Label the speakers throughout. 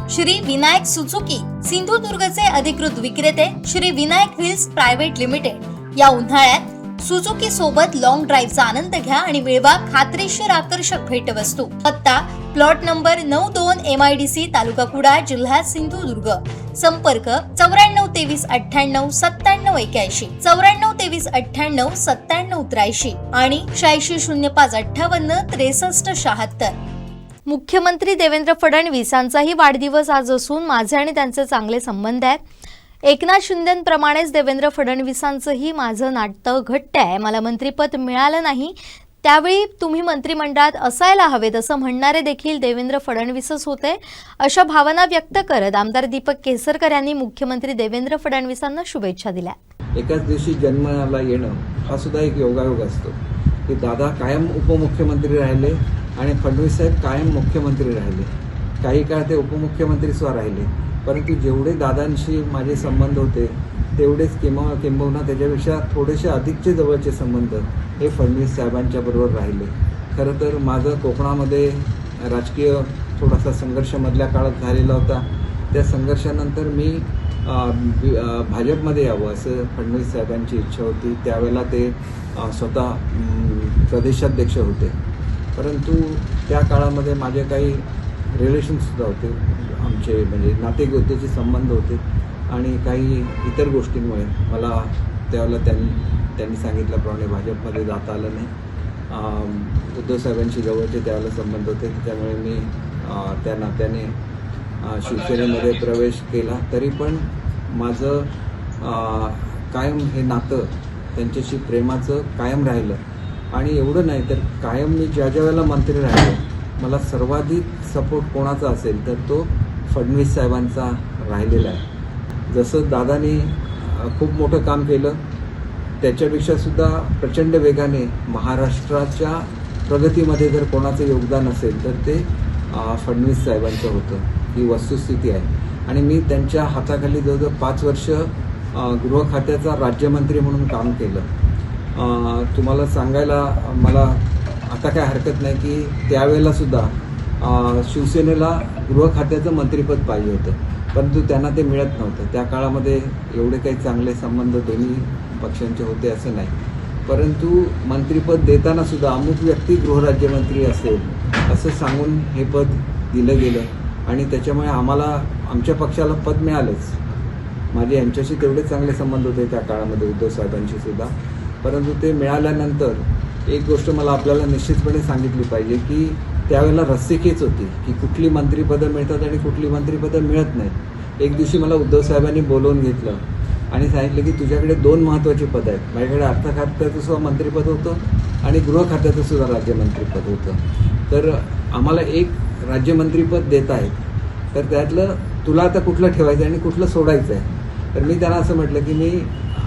Speaker 1: Shri Vinayak Suzuki सिंधुदुर्गचे अधिकृत विक्रेते Shri Vinayak wheels private limited या उन्हाळ्यात सुझुकी सोबत लॉंग ड्राईव्हचा आनंद घ्या आणि मिळवा खात्रीशीर आकर्षक भेटवस्तू। पत्ता प्लॉट नंबर 92 MIDC तालुका कुडाळ जिल्हा सिंधुदुर्ग। संपर्क 9423989781 9423989783 आणि 8605586376. मुख्यमंत्री देवेंद्र फडणवीस यांचाही वाढदिवस आज असून माझे आणि त्यांचे चांगले संबंध आहेत। एकनाथ शिंदेंप्रमाणेच देवेंद्र फडणवीसांचंही माझं नातं घट्ट आहे। मला मंत्रिपद मिळालं नाही त्यावेळी तुम्ही मंत्रिमंडळात असायला हवेत असं म्हणणारे देखील देवेंद्र फडणवीसच होते, अशा भावना व्यक्त करत आमदार दीपक केसरकर यांनी मुख्यमंत्री देवेंद्र फडणवीसांना शुभेच्छा दिल्या।
Speaker 2: एकाच दिवशी जन्माला येणं हा सुद्धा एक योगायोग असतो की दादा कायम उपमुख्यमंत्री राहिले आणि फडणवीस साहेब कायम मुख्यमंत्री राहिले। काही काळ ते उपमुख्यमंत्री सुद्धा राहिले, परंतु जेवढे दादांशी माझे संबंध होते तेवढेच किंबहुना त्याच्यापेक्षा थोडेसे अधिकचे जवळचे संबंध हे फडणवीस साहेबांच्या बरोबर राहिले। खरं तर माझं कोकणामध्ये राजकीय थोडासा संघर्ष मधल्या काळात झालेला होता। त्या संघर्षानंतर मी भाजपमध्ये यावं असं फडणवीस साहेबांची इच्छा होती। त्यावेळेला ते स्वतः प्रदेशाध्यक्ष होते, परंतु त्या काळामध्ये माझे काही रिलेशनसुद्धा होते, आमचे म्हणजे नातेगोतेचे संबंध होते आणि काही इतर गोष्टींमुळे मला त्यावेळेला त्यांनी सांगितल्याप्रमाणे भाजपमध्ये जाता आलं नाही। उद्धव साहेबांशी जवळचे त्यावेळेला संबंध होते, त्यामुळे मी त्या नात्याने शिवसेनेमध्ये प्रवेश केला। तरी पण माझं कायम हे नातं त्यांच्याशी प्रेमाचं कायम राहिलं आणि एवढं नाही तर कायम मी ज्या वेळेला मंत्री राहिलो मला सर्वाधिक सपोर्ट कोणाचा असेल तर तो फडणवीस साहेबांचा राहिलेला आहे। जसं दादानी खूप मोठं काम केलं त्याच्यापेक्षा सुद्धा प्रचंड वेगाने महाराष्ट्राच्या प्रगतीमध्ये जर कोणाचं योगदान असेल तर ते फडणवीस साहेबांचं होतं, ही वस्तुस्थिती आहे। आणि मी त्यांच्या हाताखाली जवळजवळ 5 वर्ष गृह खात्याचा राज्यमंत्री म्हणून काम केलं। तुम्हाला सांगायला मला आता काय हरकत नाही की त्यावेळेला सुद्धा शिवसेनेला गृह खात्याचं मंत्रिपद पाहिजे होतं, परंतु त्यांना ते मिळत नव्हतं। त्या काळामध्ये एवढे काही चांगले संबंध दोन्ही पक्षांचे होते असं नाही, परंतु मंत्रिपद देताना सुद्धा अमुक व्यक्ती गृहराज्यमंत्री असेल असं सांगून हे पद दिलं गेलं आणि त्याच्यामुळे आम्हाला आमच्या पक्षाला पद मिळालंच। माझे यांच्याशी तेवढे चांगले संबंध होते त्या काळामध्ये उद्धव साहेबांशी सुद्धा, परंतु ते मिळाल्यानंतर एक गोष्ट मला आपल्याला निश्चितपणे सांगितली पाहिजे की त्यावेळेला रस्सीखेच होती की कुठली मंत्रिपदं मिळतात आणि कुठली मंत्रिपदं मिळत नाहीत। एक दिवशी मला उद्धव साहेबांनी बोलवून घेतलं आणि सांगितलं की तुझ्याकडे 2 महत्त्वाचे पद आहेत, माझ्याकडे अर्थ खात्याचं सुद्धा मंत्रिपद होतं आणि गृह खात्याचं सुद्धा राज्यमंत्रीपद होतं, तर आम्हाला एक राज्यमंत्रीपद देत आहेत, तर त्यातलं तुला आता कुठलं ठेवायचं आणि कुठलं सोडायचं आहे। तर मी त्यांना असं म्हटलं की मी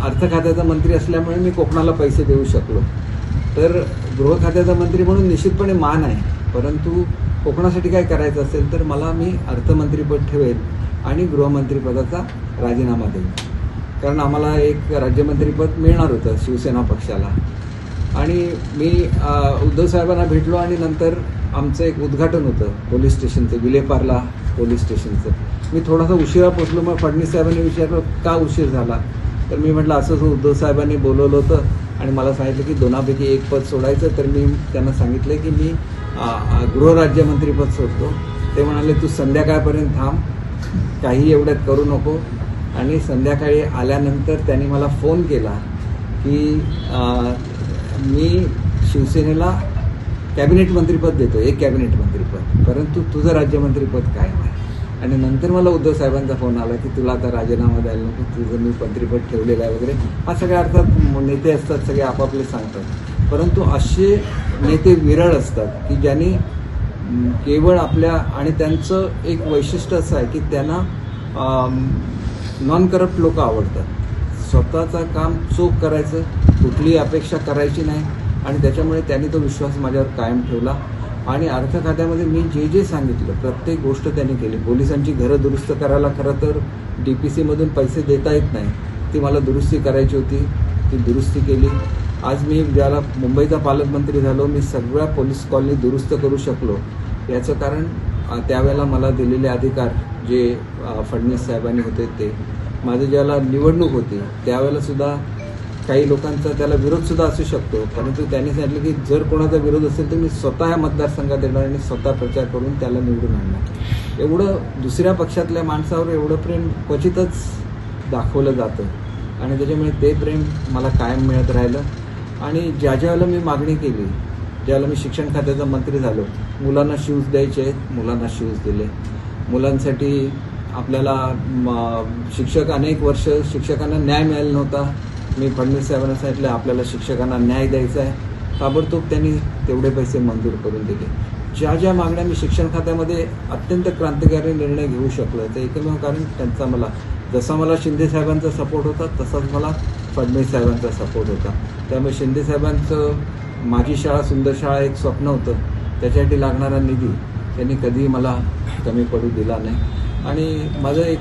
Speaker 2: अर्थ खात्याचा मंत्री असल्यामुळे मी कोकणाला पैसे देऊ शकलो, तर गृह खात्याचा मंत्री म्हणून निश्चितपणे मान आहे, परंतु कोकणासाठी काय करायचं असेल तर मला मी अर्थमंत्रीपद ठेवेल आणि गृहमंत्रीपदाचा राजीनामा देईल, कारण आम्हाला एक राज्यमंत्रीपद मिळणार होतं शिवसेना पक्षाला। आणि मी उद्धव साहेबांना भेटलो आणि नंतर आमचं एक उद्घाटन होतं पोलीस स्टेशनचं, विलेपार्ला पोलीस स्टेशनचं। मी थोडासा उशिरा पोचलो, मग फडणवीस साहेबांनी विचारलं का उशीर झाला, तर मी म्हटलं असं उद्धव साहेबांनी बोलवलं होतं आणि मला सांगितलं की दोनापैकी एक पद सोडायचं, तर मी त्यांना सांगितलं की मी गृहराज्यमंत्रीपद सोडतो। ते म्हणाले तू संध्याकाळपर्यंत थांब, काही एवढ्यात करू नको। आणि संध्याकाळी आल्यानंतर त्यांनी मला फोन केला की मी शिवसेनेला कॅबिनेट मंत्रीपद देतो, एक कॅबिनेट मंत्रीपद, परंतु तुझं राज्यमंत्रीपद कायम आहे। आणि नंतर मला उद्धव साहेबांचा फोन आला की तुला आता राजीनामा द्यायला नको, तुझं मी मंत्रिपद ठेवलेलं आहे वगैरे। हा सगळ्या अर्थात नेते असतात, सगळे आपापले सांगतात, परंतु असे नेते विरळ असतात की ज्यांनी केवळ आपल्या आणि त्यांचं एक वैशिष्ट्य असं आहे की त्यांना नॉन करप्ट लोक आवडतात, स्वतःचं काम चोख करायचं, कुठलीही अपेक्षा करायची नाही आणि त्याच्यामुळे त्यांनी तो विश्वास माझ्यावर कायम ठेवला। आणि अर्थ खात्यामध्ये मी जे सांगितलं प्रत्येक गोष्ट त्यांनी केली। पोलिसांची घरं दुरुस्त करायला खरं तर DPCमधून पैसे देता येत नाही, ती मला दुरुस्ती करायची होती, ती दुरुस्ती केली। आज मी ज्याला मुंबईचा पालकमंत्री झालो, मी सगळ्या पोलीस कॉलनी दुरुस्त करू शकलो, याचं कारण त्यावेळेला मला दिलेले अधिकार जे फडणवीस साहेबांनी होते ते माझं ज्याला निवडणूक होती त्यावेळेला सुद्धा काही लोकांचा त्याला विरोधसुद्धा असू शकतो, परंतु त्यांनी सांगितलं की जर कोणाचा विरोध असेल तर मी स्वतः या मतदारसंघात येणार आणि स्वतः प्रचार करून त्याला निवडून आणणार. एवढं दुसऱ्या पक्षातल्या माणसावर एवढं प्रेम क्वचितच दाखवलं जातं आणि त्याच्यामुळे ते प्रेम मला कायम मिळत राहिलं. आणि ज्या ज्यावेळेला मी मागणी केली, ज्यावेळेला मी शिक्षण खात्याचा मंत्री झालो, मुलांना शूज द्यायचे आहेत, मुलांना शूज दिले. मुलांसाठी आपल्याला शिक्षक अनेक वर्ष शिक्षकांना न्याय मिळाला नव्हता. मी फडणवीस साहेबांना सांगितलं आपल्याला शिक्षकांना न्याय द्यायचा आहे. ताबडतोब त्यांनी तेवढे पैसे मंजूर करून दिले. ज्या ज्या मागण्या मी शिक्षण खात्यामध्ये अत्यंत क्रांतिकारी निर्णय घेऊ शकलो ते एकमेव कारण त्यांचा मला, जसा मला शिंदे साहेबांचा सपोर्ट होता तसाच मला फडणवीस साहेबांचा सपोर्ट होता. त्यामुळे शिंदे साहेबांचं माझी शाळा सुंदर शाळा एक स्वप्न होतं, त्याच्यासाठी लागणारा निधी त्यांनी कधीही मला कमी पडू दिला नाही. आणि माझं एक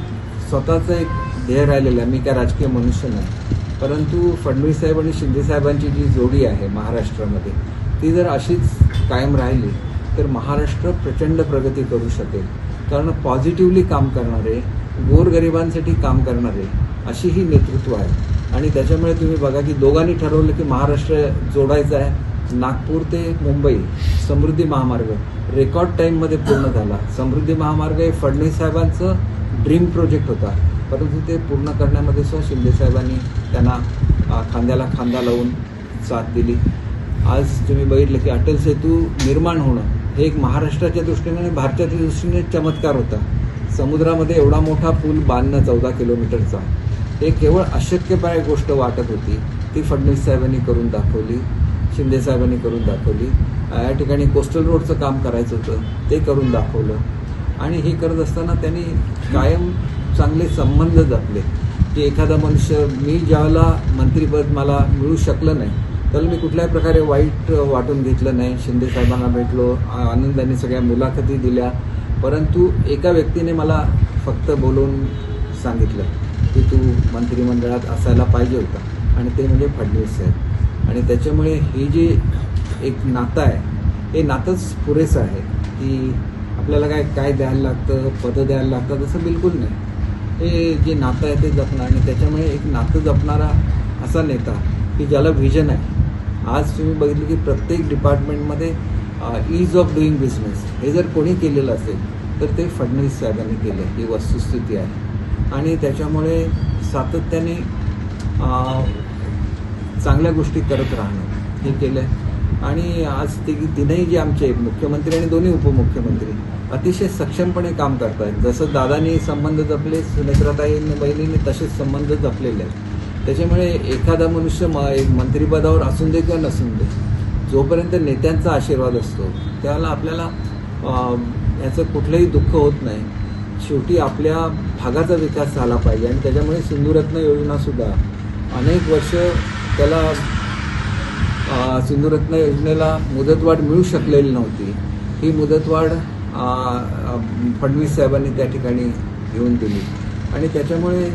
Speaker 2: स्वतःचं एक ध्येय राहिलेलं आहे. मी काय राजकीय मनुष्य नाही, परंतु फडणवीस साहेब आणि शिंदे साहेबांची जी जोडी आहे महाराष्ट्रामध्ये ती जर अशीच कायम राहिली तर महाराष्ट्र प्रचंड प्रगती करू शकेल. कारण पॉझिटिव्हली काम करणारे, गोरगरिबांसाठी काम करणारे अशी ही नेतृत्व आहे. आणि त्याच्यामुळे तुम्ही बघा की दोघांनी ठरवलं की महाराष्ट्र जोडायचं आहे. नागपूर ते मुंबई समृद्धी महामार्ग रेकॉर्ड टाईममध्ये पूर्ण झाला. समृद्धी महामार्ग हे फडणवीस साहेबांचं ड्रीम प्रोजेक्ट होता, परंतु ते पूर्ण करण्यामध्ये सुद्धा शिंदे साहेबांनी त्यांना खांद्याला खांदा लावून साथ दिली. आज तुम्ही बघितलं की अटल सेतू निर्माण होणं हे एक महाराष्ट्राच्या दृष्टीने आणि भारताच्या दृष्टीने चमत्कार होता. समुद्रामध्ये एवढा मोठा पूल बांधणं 14 किलोमीटरचा हे केवळ अशक्यपाय गोष्ट वाटत होती, ती फडणवीस साहेबांनी करून दाखवली, शिंदे साहेबांनी करून दाखवली. या ठिकाणी कोस्टल रोडचं काम करायचं होतं ते करून दाखवलं. आणि हे करत असताना त्यांनी कायम चांगले संबंध जपले की एखादा मनुष्य, मी ज्यावेळेला मंत्रिपद मला मिळू शकलं नाही त्याला मी कुठल्याही प्रकारे वाईट वाटून घेतलं नाही. शिंदे साहेबांना भेटलो, आनंदाने सगळ्या मुलाखती दिल्या, परंतु एका व्यक्तीने मला फक्त बोलवून सांगितलं की तू मंत्रिमंडळात असायला पाहिजे होता, आणि ते म्हणजे फडणवीस साहेब. आणि त्याच्यामुळे हे जे एक नातं आहे हे नातंच पुरेसं आहे की आपल्याला काय द्यायला लागतं, पदं द्यायला लागतं, तसं बिलकुल नाही. हे जे नातं आहे ते जपणं, आणि त्याच्यामुळे एक नातं जपणारा असा नेता की ज्याला व्हिजन आहे. आज तुम्ही बघितलं की प्रत्येक डिपार्टमेंटमध्ये ईज ऑफ डुईंग बिझनेस हे जर कोणी केलेलं असेल तर ते फडणवीस साहेबांनी केलं, ही वस्तुस्थिती आहे. आणि त्याच्यामुळे सातत्याने चांगल्या गोष्टी करत राहणं हे केलं आहे. आणि आज तिनही जे आमचे मुख्यमंत्री आणि दोन्ही उपमुख्यमंत्री अतिशय सक्षमपणे काम करत आहेत. जसं दादांनी संबंध जपले, सुनेत्राताईंनी बहिणींनी तसेच संबंध जपलेले आहेत. त्याच्यामुळे एखादा मनुष्य एक मंत्रिपदावर असून दे किंवा नसून दे, जोपर्यंत नेत्यांचा आशीर्वाद असतो त्यावेळेला आपल्याला याचं कुठलंही दुःख होत नाही. शेवटी आपल्या भागाचा विकास झाला पाहिजे. आणि त्याच्यामुळे सिंधुरत्न योजनासुद्धा अनेक वर्ष त्याला सिंधुरत्न योजनेला मुदतवाढ मिळू शकलेली नव्हती. ही मुदतवाढ फडणवीस साहेबांनी त्या ठिकाणी घेऊन दिली. आणि त्याच्यामुळे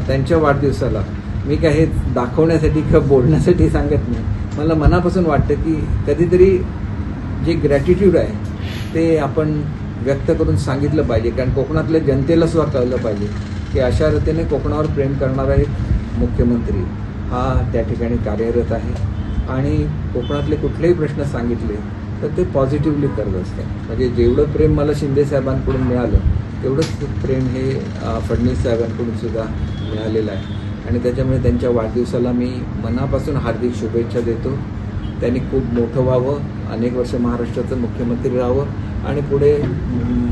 Speaker 2: त्यांच्या वाढदिवसाला मी काय हे दाखवण्यासाठी किंवा बोलण्यासाठी सांगत नाही, मला मनापासून वाटतं की कधीतरी जे ग्रॅटिट्यूड आहे ते आपण व्यक्त करून सांगितलं पाहिजे. कारण कोकणातल्या जनतेला सुद्धा कळलं पाहिजे की अशा रीतीने कोकणावर प्रेम करणारा एक मुख्यमंत्री हा त्या ठिकाणी कार्यरत आहे. आणि कोकणातले कुठलेही प्रश्न सांगितले तर ते पॉझिटिव्हली करत असतात. म्हणजे जेवढं प्रेम मला शिंदे साहेबांकडून मिळालं तेवढंच प्रेम हे फडणवीस साहेबांकडून सुद्धा मिळालेलं आहे. आणि त्याच्यामुळे त्यांच्या वाढदिवसाला मी मनापासून हार्दिक शुभेच्छा देतो. त्यांनी खूप मोठं व्हावं, अनेक वर्ष महाराष्ट्राचं मुख्यमंत्री राहावं, आणि पुढे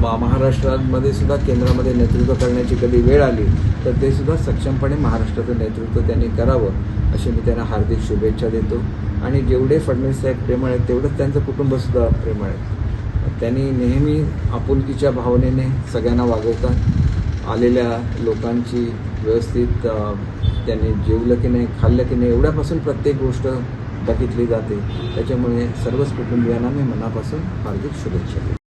Speaker 2: महाराष्ट्रामध्ये सुद्धा केंद्रामध्ये नेतृत्व करण्याची कधी वेळ आली तर ते सुद्धा सक्षमपणे महाराष्ट्राचं नेतृत्व त्यांनी करावं अशी मी त्यांना हार्दिक शुभेच्छा देतो. आणि जेवढे फडणवीस साहेब प्रेमळ आहेत तेवढंच त्यांचं कुटुंबसुद्धा प्रेमळ आहे. त्यांनी नेहमी आपुलकीच्या भावनेने सगळ्यांना वागवतात. आलेल्या लोकांची व्यवस्थित त्यांनी जेवलं की नाही, खाल्लं की नाही, एवढ्यापासून प्रत्येक गोष्ट बघितली जाते. त्याच्यामुळे सर्वच कुटुंबियांना मी मनापासून हार्दिक शुभेच्छा देतो.